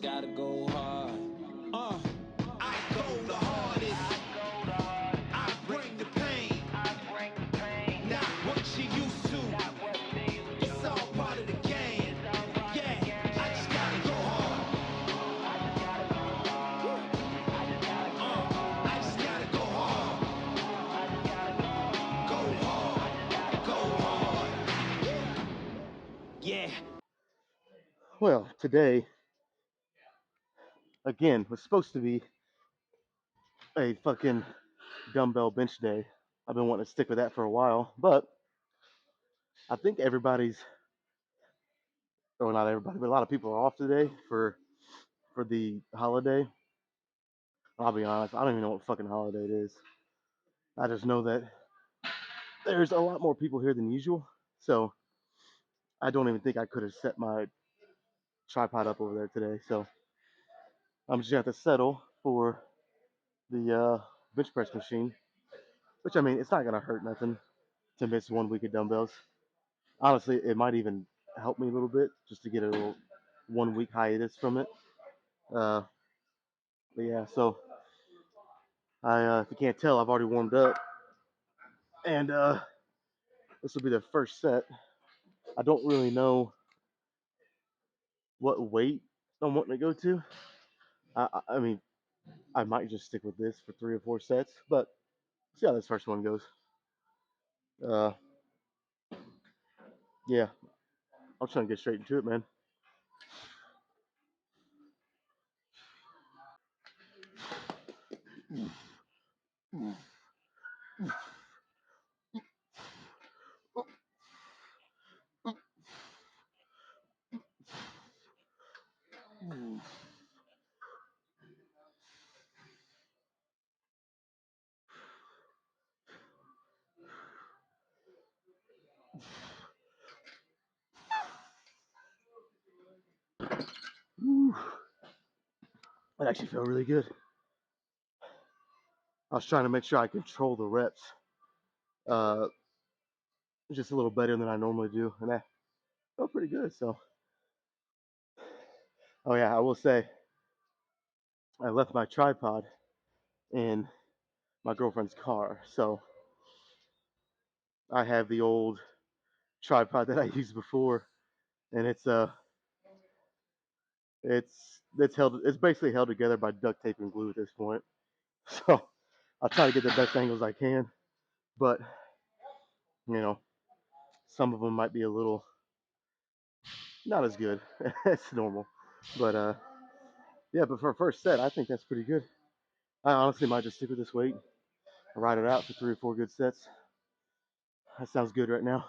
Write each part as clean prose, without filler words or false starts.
gotta go hard. I go the hardest. I bring the pain. Not what you used to. It's all part of the game. Yeah, I just gotta go hard. I just gotta go hard. Go hard. Go hard. Yeah. Well, today, again, was supposed to be a fucking dumbbell bench day. I've been wanting to stick with that for a while, but I think everybody's, or not everybody, but a lot of people are off today for the holiday. I'll be honest, I don't even know what fucking holiday it is. I just know that there's a lot more people here than usual, so I don't even think I could have set my tripod up over there today. So I'm just gonna have to settle for the bench press machine, which I mean, it's not gonna hurt nothing to miss 1 week of dumbbells. Honestly, it might even help me a little bit just to get a little 1 week hiatus from it. Uh, but yeah, so if you can't tell, I've already warmed up, and this will be the first set. I don't really know what weight I'm wanting to go to. I mean, I might just stick with this for 3 or 4 sets, but see how this first one goes. Uh, yeah, I'm trying to get straight into it, man. That actually felt really good. I was trying to make sure I control the reps uh, just a little better than I normally do, and that felt pretty good. So, oh yeah, I will say I left my tripod in my girlfriend's car, so I have the old tripod that I used before, and it's basically held together by duct tape and glue at this point. So I'll try to get the best angles I can, but you know, some of them might be a little not as good as normal. But yeah, but for a first set, I think that's pretty good. I honestly might just stick with this weight, ride it out for 3 or 4 good sets. That sounds good right now.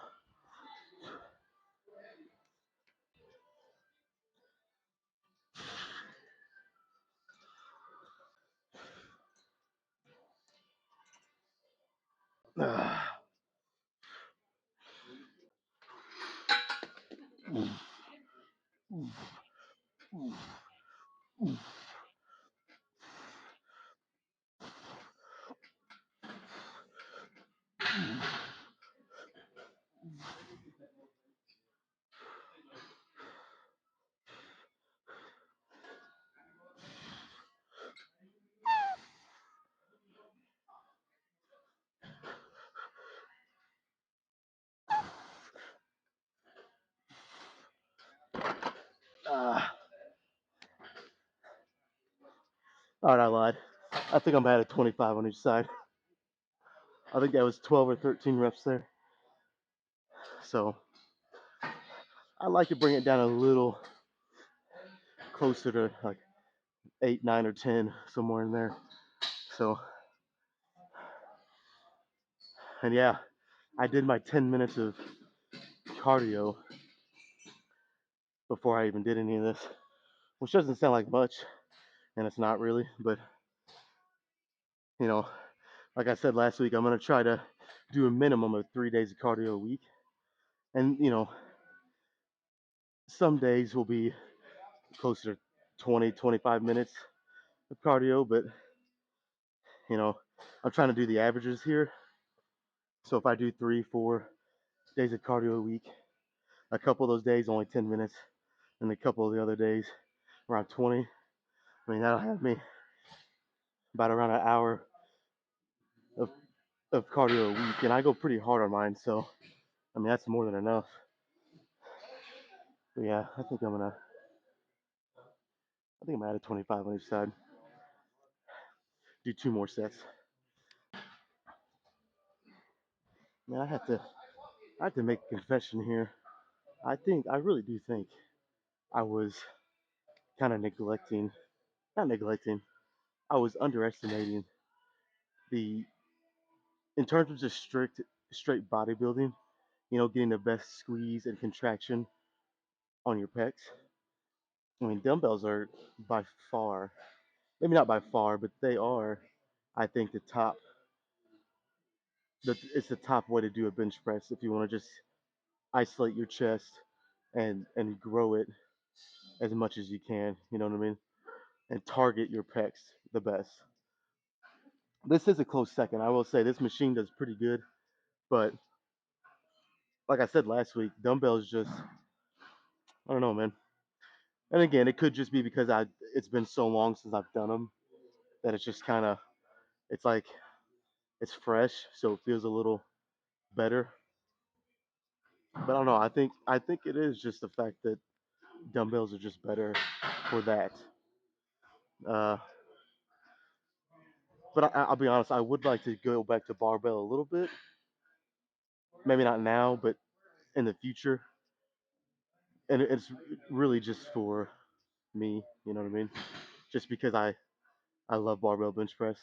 All right, I lied. I think I'm at 25 on each side. I think that was 12 or 13 reps there. So I like to bring it down a little closer to like 8, 9, or 10, somewhere in there. So, and yeah, I did my 10 minutes of cardio before I even did any of this, which doesn't sound like much, and it's not really, but you know, like I said last week, I'm gonna try to do a minimum of 3 days of cardio a week, and you know, some days will be closer to 20, 25 minutes of cardio, but you know, I'm trying to do the averages here. So if I do 3, 4 days of cardio a week, a couple of those days only 10 minutes, and a couple of the other days around 20. I mean, that'll have me about around an hour of, of cardio a week, and I go pretty hard on mine, so I mean, that's more than enough. But yeah, I think I'm gonna add a 25 on each side. Do 2 more sets. Man, I have to make a confession here. I really do think I was kind of not neglecting, I was underestimating the, in terms of just straight bodybuilding, getting the best squeeze and contraction on your pecs. I mean, dumbbells are by far, maybe not by far, but they are, I think, it's the top way to do a bench press if you want to just isolate your chest and grow it as much as you can. You know what I mean? And target your pecs the best. This is a close second. I will say this machine does pretty good, but like I said last week, dumbbells just, I don't know, man. And again, it could just be because it's been so long since I've done them that it's just kind of, it's like it's fresh, so it feels a little better. But I don't know. I think it is just the fact that dumbbells are just better for that. Uh, but I'll be honest, I would like to go back to barbell a little bit. Maybe not now, but in the future. And it's really just for me. You know what I mean? Just because I love barbell bench press.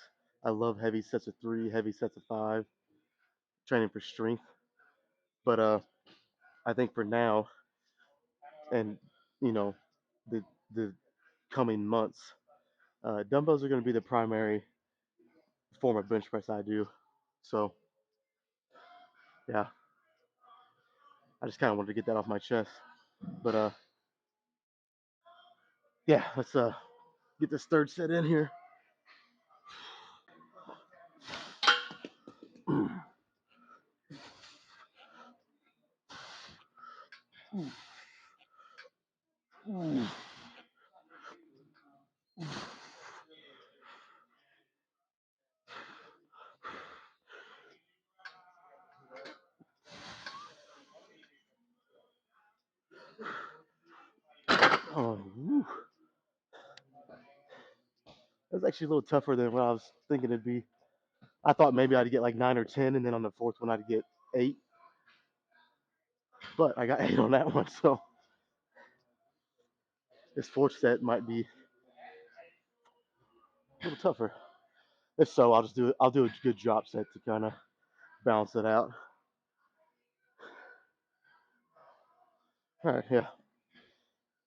I love heavy sets of 3, heavy sets of 5, training for strength. But I think for now and you know the the coming months, dumbbells are going to be the primary form of bench press I do. So yeah, I just kind of wanted to get that off my chest. But yeah, let's get this third set in here. Oh, that was actually a little tougher than what I was thinking it'd be. I thought maybe I'd get like 9 or 10, and then on the fourth one I'd get 8. But I got 8 on that one, so this fourth set might be a little tougher. If so, I'll do a good drop set to kind of balance it out. All right, yeah.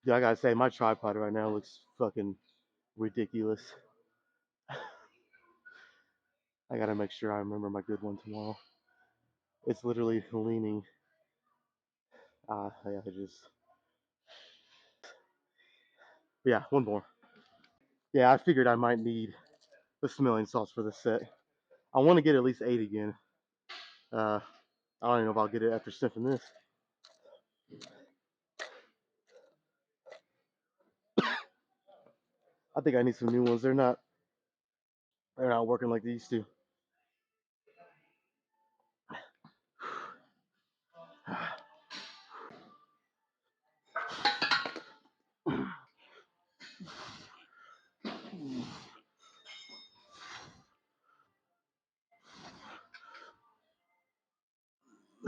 Yeah, I gotta say my tripod right now looks fucking ridiculous. I gotta make sure I remember my good one tomorrow. It's literally leaning. Yeah, I just. Yeah, one more. Yeah, I figured I might need the smelling salts for this set. I want to get at least 8 again. Uh, I don't even know if I'll get it after sniffing this. I think I need some new ones. They're not working like they used to.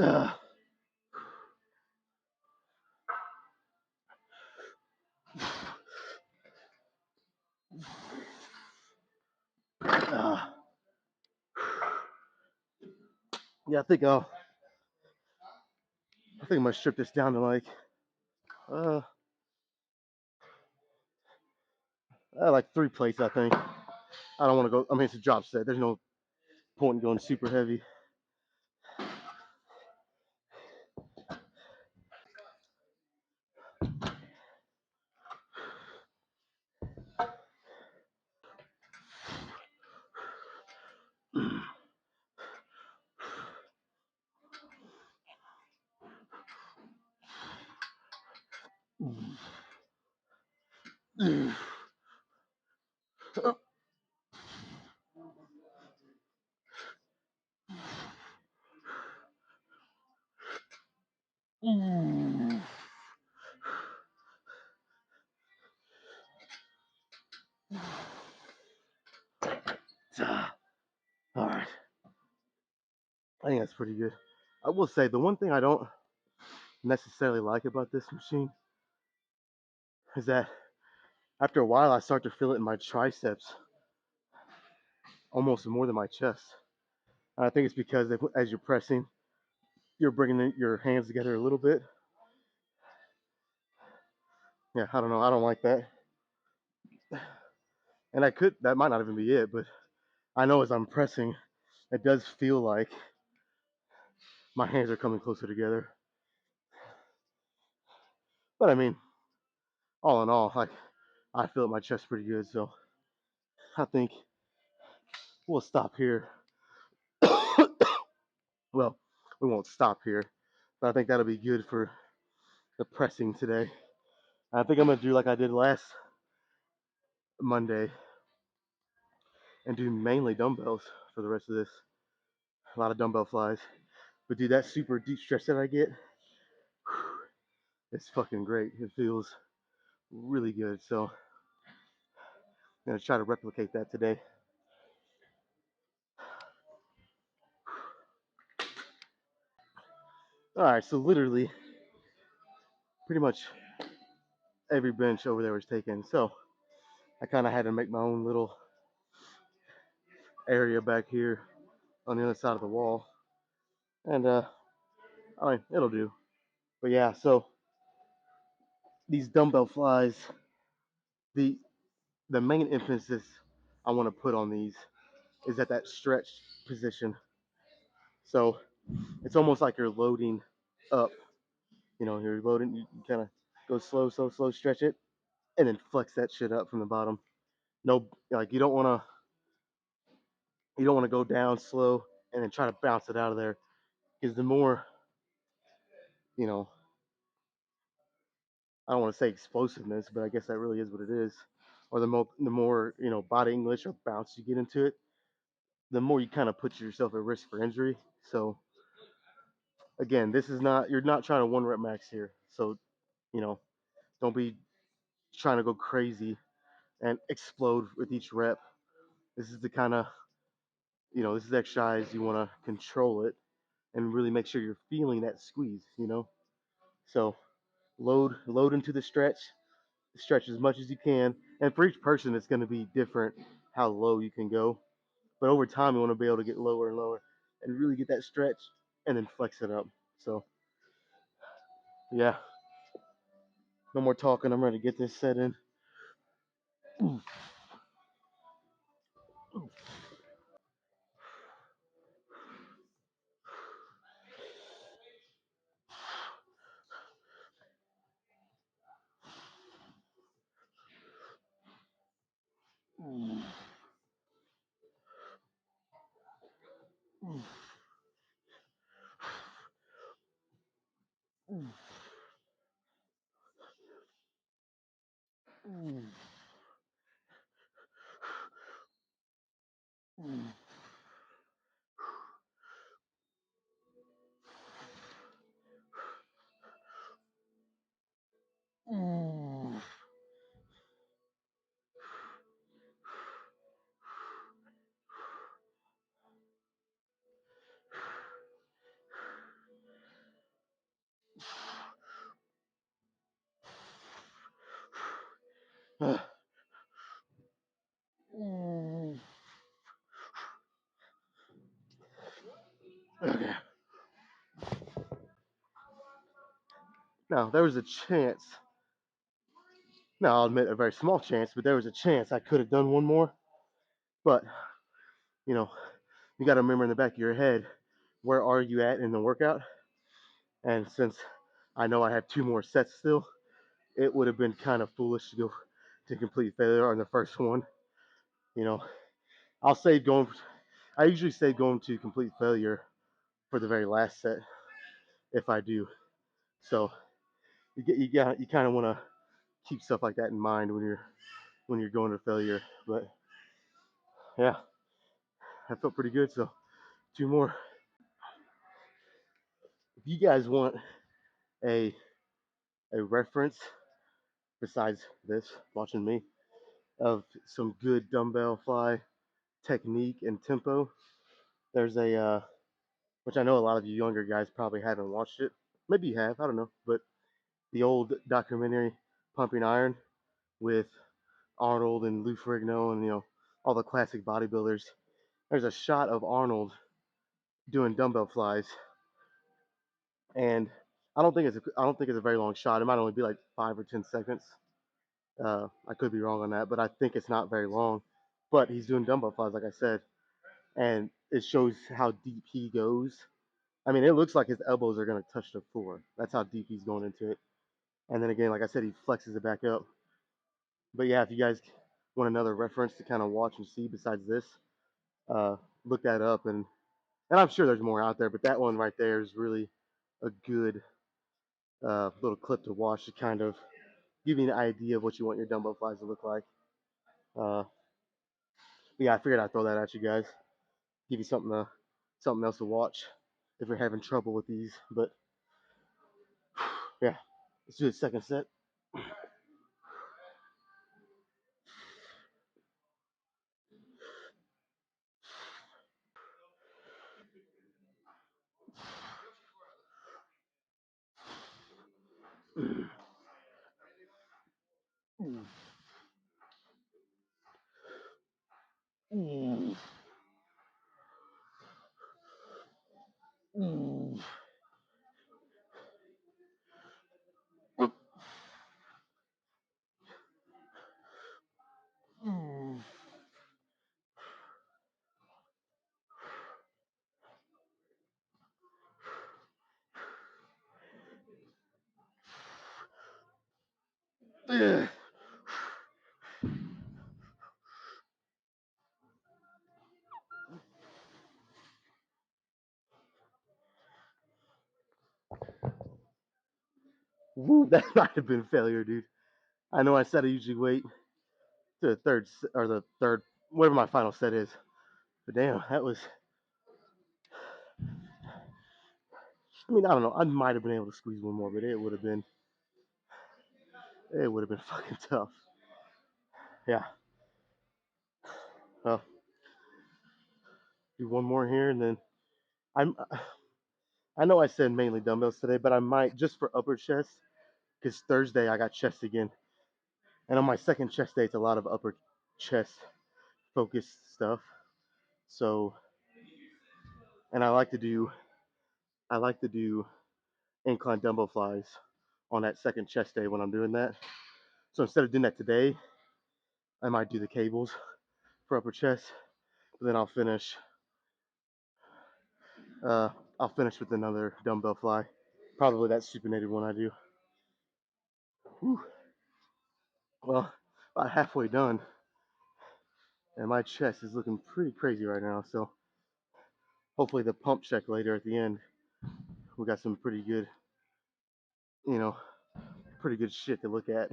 Uh, uh, yeah, I think I'm gonna strip this down to uh, like 3 plates. I think. I don't want to go. I mean, it's a drop set. There's no point in going super heavy. All right. I think that's pretty good. I will say the one thing I don't necessarily like about this machine is that after a while I start to feel it in my triceps almost more than my chest. And I think it's because as you're pressing, you're bringing your hands together a little bit. Yeah, I don't know. I don't like that. And that might not even be it, but I know as I'm pressing, it does feel like my hands are coming closer together. But I mean, all in all, like I feel my chest pretty good, so I think we'll stop here. Well, we won't stop here, but I think that'll be good for the pressing today. I think I'm gonna do like I did last Monday and do mainly dumbbells for the rest of this. A lot of dumbbell flies, but dude, that super deep stretch that I get, it's fucking great. It feels really good. So I'm gonna try to replicate that today. All right, so literally, pretty much every bench over there was taken. So I kind of had to make my own little area back here on the other side of the wall, and I mean it'll do. But yeah, so these dumbbell flies, the the main emphasis I want to put on these is at that stretch position. So it's almost like you're loading up. You know, you're loading. You kind of go slow, slow, slow, stretch it, and then flex that shit up from the bottom. No, like you don't want to go down slow and then try to bounce it out of there because the more you know, I don't want to say explosiveness, but I guess that really is what it is. Or the more body English or bounce you get into it, the more you kind of put yourself at risk for injury. So again, this is not you're not trying to one rep max here. So you know, don't be trying to go crazy and explode with each rep. This is the kind of this is exercise you want to control it and really make sure you're feeling that squeeze. So load into the stretch as much as you can. And for each person, it's going to be different how low you can go. But over time, you want to be able to get lower and lower and really get that stretch and then flex it up. So, yeah, no more talking. I'm ready to get this set in. Okay. Now, there was a chance. Now, I'll admit a very small chance, but there was a chance I could have done one more. But, you know, you got to remember in the back of your head, where are you at in the workout? And since I know I have two more sets still, it would have been kind of foolish to go to complete failure on the first one. You know, I'll save going. I usually save going to complete failure for the very last set if I do. So you kind of want to keep stuff like that in mind when you're going to failure. But yeah, I felt pretty good. So 2 more. If you guys want a reference besides this, watching me, of some good dumbbell fly technique and tempo, there's a which I know a lot of you younger guys probably haven't watched it. Maybe you have, I don't know. But the old documentary Pumping Iron with Arnold and Lou Ferrigno and all the classic bodybuilders. There's a shot of Arnold doing dumbbell flies, and I don't think it's a very long shot. It might only be like 5 or 10 seconds. I could be wrong on that, but I think it's not very long. But he's doing dumbbell flies, like I said, and it shows how deep he goes. I mean, it looks like his elbows are gonna touch the floor. That's how deep he's going into it. And then again, like I said, he flexes it back up. But yeah, if you guys want another reference to kind of watch and see besides this, uh, look that up. And I'm sure there's more out there, but that one right there is really a good little clip to watch to kind of give you an idea of what you want your dumbbell flies to look like. Uh, yeah, I figured I'd throw that at you guys, give you something else to watch if you're having trouble with these. But yeah, let's do the second set. Woo, that might have been failure, dude. I know I said I usually wait to the third, whatever my final set is. But damn, that was. I mean, I don't know. I might have been able to squeeze one more, but it would have been fucking tough. Yeah. Well, do one more here, and then I'm. I know I said mainly dumbbells today, but I might just for upper chest because Thursday I got chest again, and on my second chest day it's a lot of upper chest focused stuff. So, and I like to do incline dumbbell flies on that second chest day when I'm doing that. So instead of doing that today, I might do the cables for upper chest, but then uh, I'll finish with another dumbbell fly. Probably that supinated one I do. Whew. Well, about halfway done, and my chest is looking pretty crazy right now. So hopefully the pump check later at the end, we got some you know, pretty good shit to look at.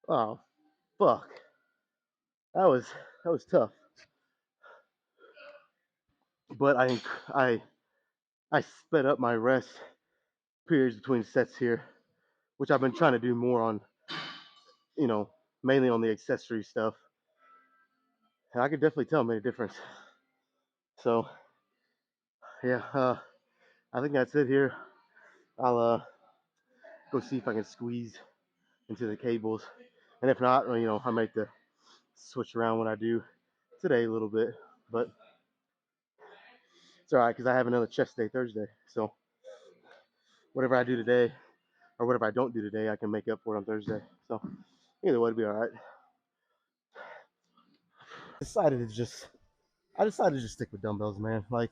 Oh fuck, that was tough. But I sped up my rest periods between sets here which I've been trying to do more on, you know, mainly on the accessory stuff. And I could definitely tell it made a difference. So yeah, I think that's it here. I'll go see if I can squeeze into the cables, and if not, well, I might have to switch around what I do today a little bit, but it's all right because I have another chest day Thursday. So whatever I do today, or whatever I don't do today, I can make up for it on Thursday. So either way, it'll be all right. I decided to just stick with dumbbells, man. Like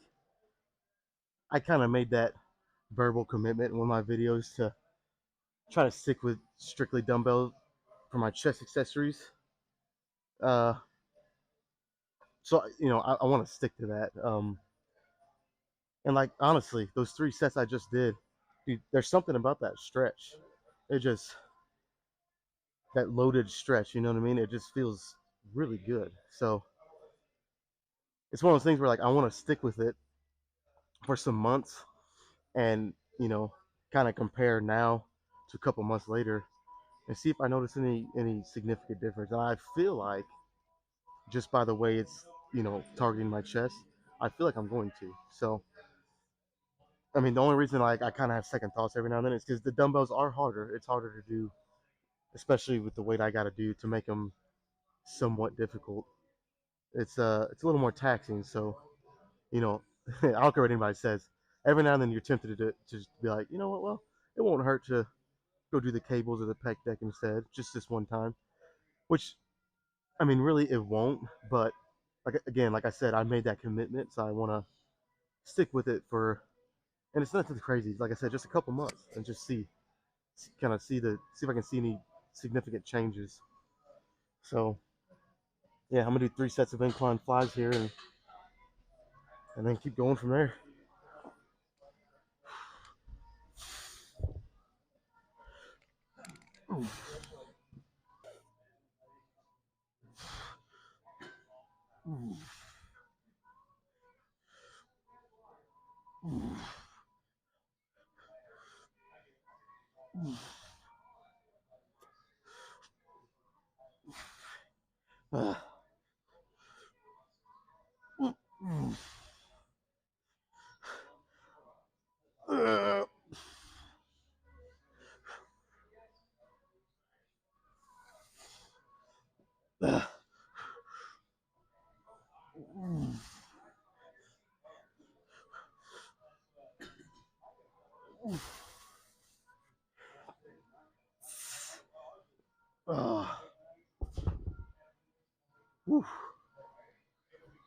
I kind of made that verbal commitment in one of my videos to try to stick with strictly dumbbells for my chest accessories. Uh, so I want to stick to that. And like honestly, those 3 sets I just did, dude, there's something about that stretch. It just that loaded stretch, you know what I mean? It just feels really good. So it's one of those things where like I want to stick with it for some months and kind of compare now to a couple months later and see if I notice any significant difference. And I feel like just by the way it's targeting my chest, I feel like I'm going to. So I mean, the only reason like I kind of have second thoughts every now and then is because the dumbbells are harder. It's harder to do, especially with the weight I got to do to make them somewhat difficult. It's a little more taxing. So you know, I don't care what anybody says. Every now and then you're tempted to just be like, you know what? Well, it won't hurt to go do the cables or the pec deck instead, just this one time. Which I mean, really, it won't. But like again, like I said, I made that commitment, so I want to stick with it for. And it's nothing crazy. Like I said, just a couple months and just kind of see if I can see any significant changes. So yeah, I'm gonna do 3 sets of incline flies here and then keep going from there.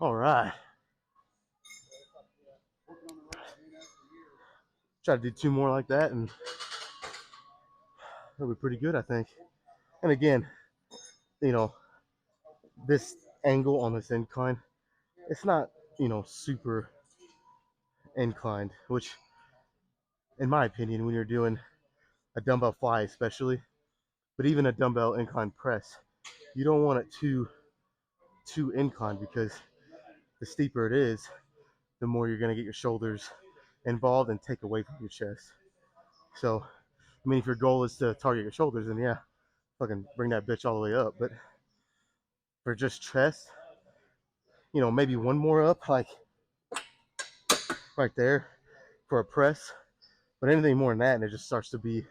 All right. Try to do 2 more like that, and it'll be pretty good, I think. And again, you know, this angle on this incline, it's not, super inclined, which, in my opinion, when you're doing a dumbbell fly, especially, but even a dumbbell incline press, you don't want it too inclined because the steeper it is, the more you're gonna get your shoulders involved and take away from your chest. So, I mean, if your goal is to target your shoulders, then yeah, fucking bring that bitch all the way up. But for just chest, maybe one more up, like right there for a press. But anything more than that, and it just starts to be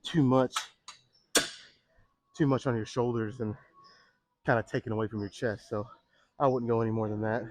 too much, on your shoulders and kind of taken away from your chest. So I wouldn't go any more than that.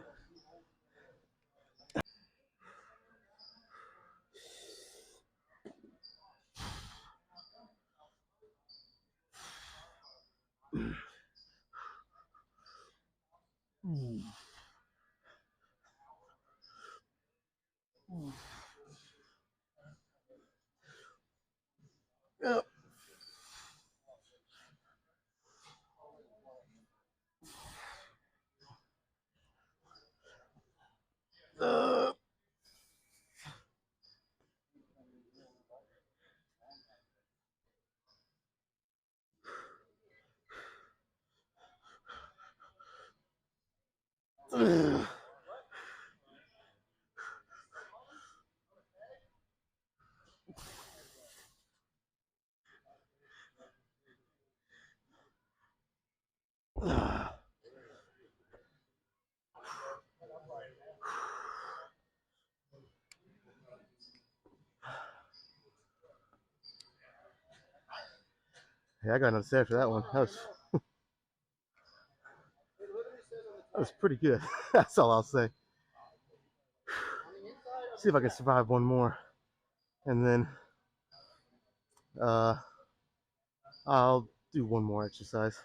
Yeah, I got nothing to say after that one. That was pretty good. That's all I'll say. See if I can survive one more, and then uh, I'll do one more exercise.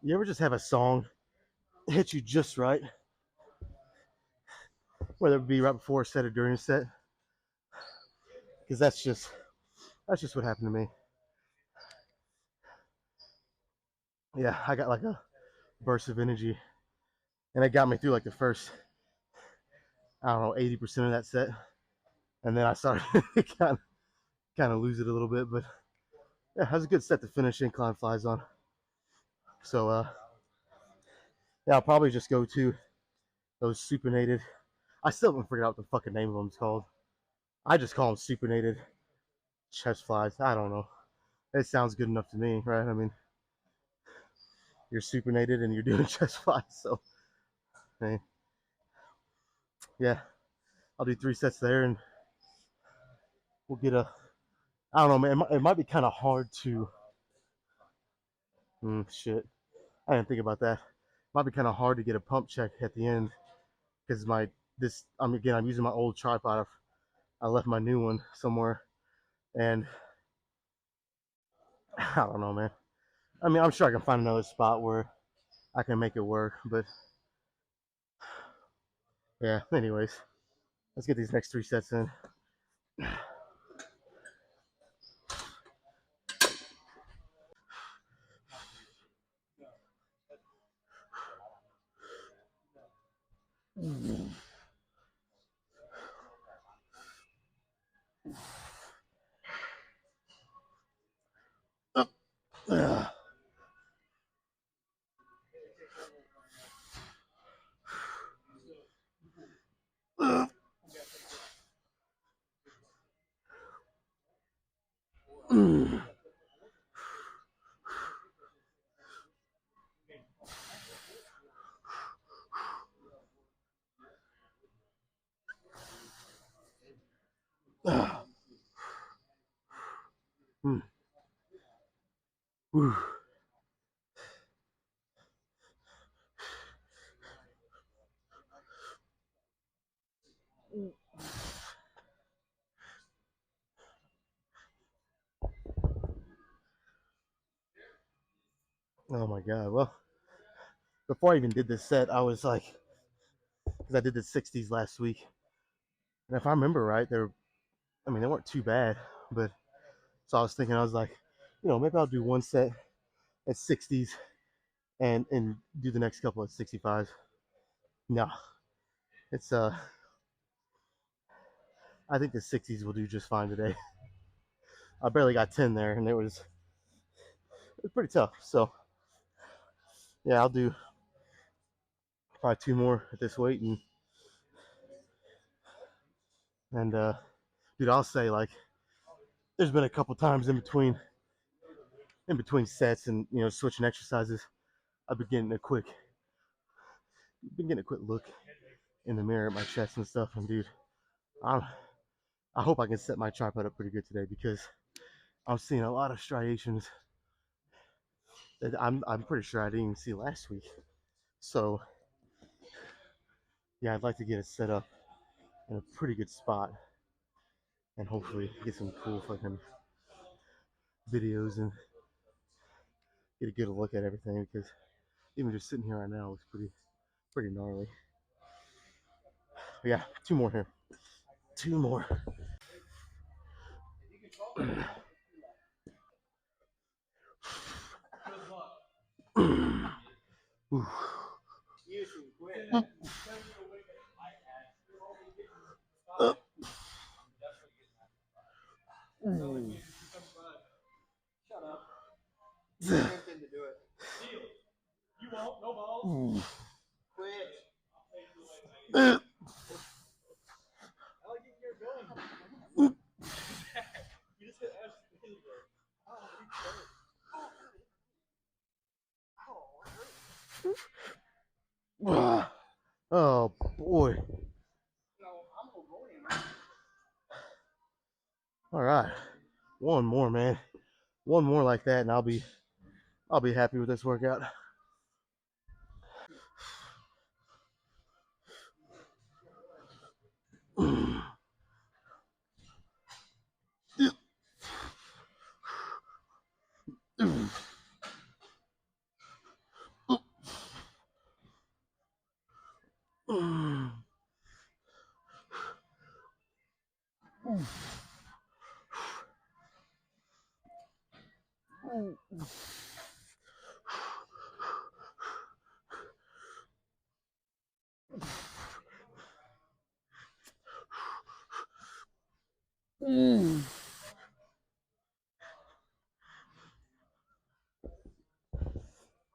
You ever just have a song hit you just right, whether it be right before a set or during a set? Because that's just what happened to me. Yeah, I got like a burst of energy, and it got me through like the first, I don't know, 80% of that set, and then I started kind of lose it a little bit. But yeah, that was a good set to finish incline flies on. So yeah, I'll probably just go to those supinated. I still haven't figured out what the fucking name of them is called. I just call them supinated chest flies. I don't know. It sounds good enough to me, right? I mean, you're supinated and you're doing chest flies, so hey, yeah, I'll do 3 sets there, and we'll get a. I don't know, man. It might be kind of hard to. Shit, I didn't think about that. It might be kind of hard to get a pump check at the end because I'm using my old tripod. I left my new one somewhere, and I don't know, man. I mean, I'm sure I can find another spot where I can make it work, but yeah. Anyways, let's get these next 3 sets in. Oh my god. Well, before I even did this set, I was like, because I did the 60s last week, and if I remember right, I mean, they weren't too bad, but so I was thinking, I was like, maybe I'll do 1 set at 60s and do the next couple at 65s. No, it's I think the 60s will do just fine today. I barely got 10 there, and it was pretty tough. So yeah, I'll do probably 2 more at this weight, and dude, I'll say like, there's been a couple times in between sets and switching exercises, I've been getting a quick look in the mirror at my chest and stuff, and dude, I'm I hope I can set my tripod up pretty good today because I'm seeing a lot of striations that I'm pretty sure I didn't even see last week. So yeah, I'd like to get it set up in a pretty good spot and hopefully get some cool fucking videos and get a good look at everything because even just sitting here right now looks pretty gnarly. But yeah, two more here. Two more. Ooh. Ooh. Oh boy. All right. One more, man. One more like that and I'll be happy with this workout.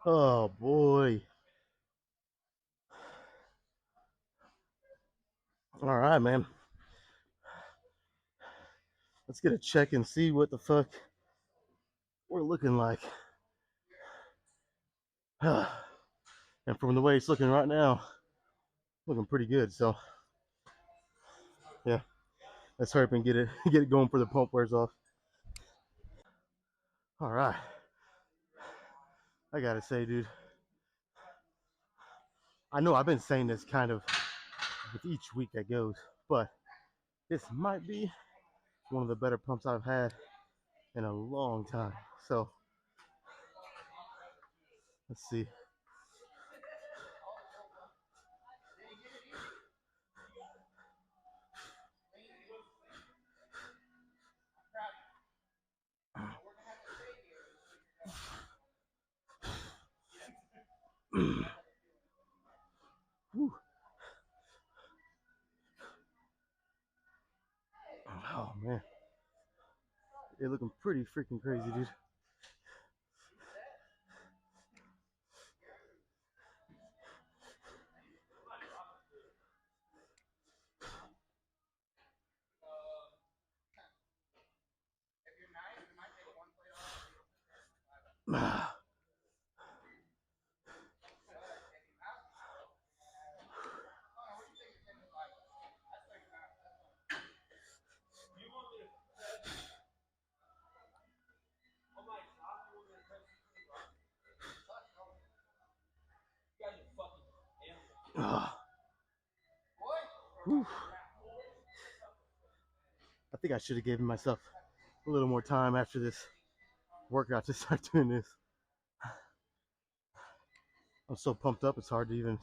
Oh boy. All right, man. Let's get a check and see what the fuck we're looking like. And from the way it's looking right now, looking pretty good. So yeah, let's hurry up and get it going before the pump wears off. All right. I gotta say, dude, I know I've been saying this kind of with each week that goes, but this might be one of the better pumps I've had in a long time. So let's see. Oh man, you're looking pretty freaking crazy, dude. I think I should have given myself a little more time after this workout to start doing this. I'm so pumped up, it's hard to even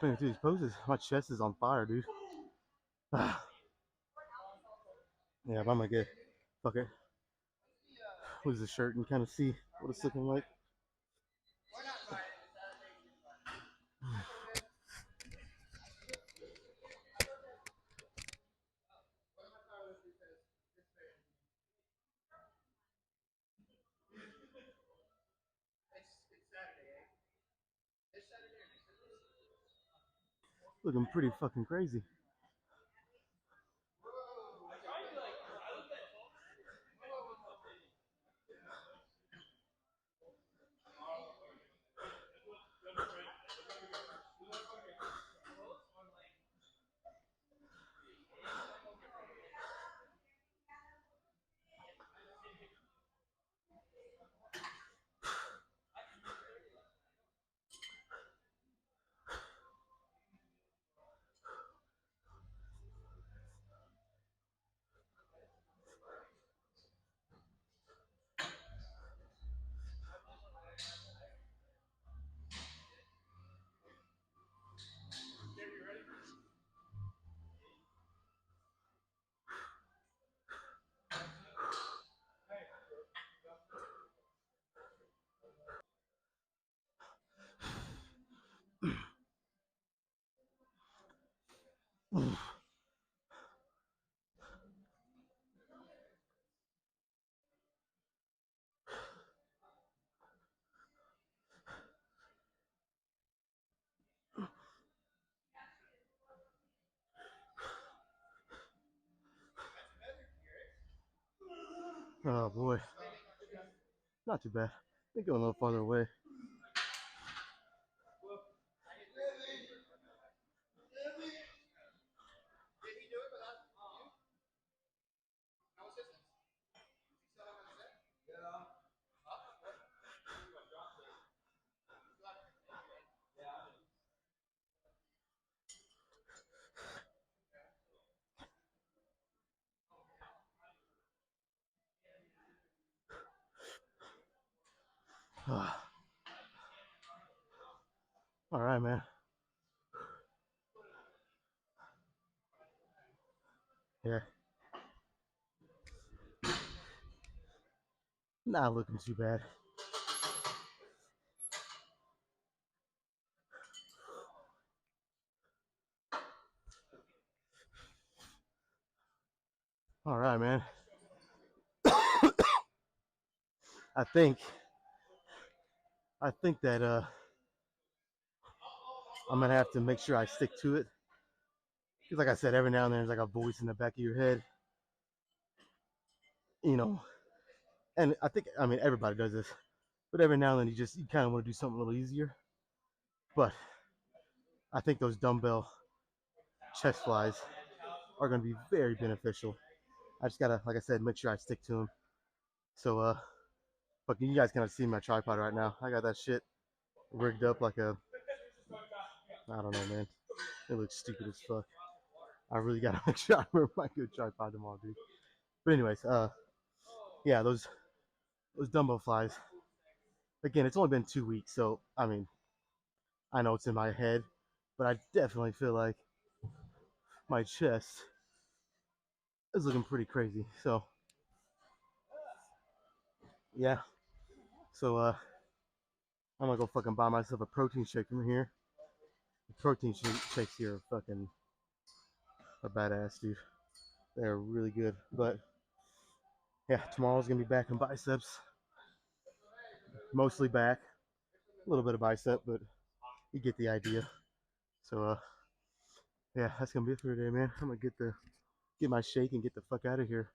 finish these poses. My chest is on fire, dude. Yeah, but I'm gonna get fuck it. Lose the shirt and kind of see what it's looking like. Looking pretty fucking crazy. Oh boy, not too bad. They go a little farther away. All right, man. Yeah, not looking too bad. All right, man. I think that I'm gonna have to make sure I stick to it. Because like I said, every now and then there's like a voice in the back of your head, you know. And I mean everybody does this, but every now and then you kind of want to do something a little easier. But I think those dumbbell chest flies are gonna be very beneficial. I just gotta, like I said, make sure I stick to them. So fucking you guys kind of see my tripod right now. I got that shit rigged up like a, I don't know, man. It looks stupid as fuck. I really gotta make sure I remember my good tripod tomorrow, dude. But anyways, yeah, those dumbbell flies. Again, it's only been 2 weeks, so I mean, I know it's in my head, but I definitely feel like my chest is looking pretty crazy. So yeah, so I'm gonna go fucking buy myself a protein shake from here. The protein shakes here are fucking are badass, dude. They're really good. But yeah, tomorrow's gonna be back in biceps, mostly back, a little bit of bicep, but you get the idea. So yeah, that's gonna be it for today, man. I'm gonna get my shake and get the fuck out of here.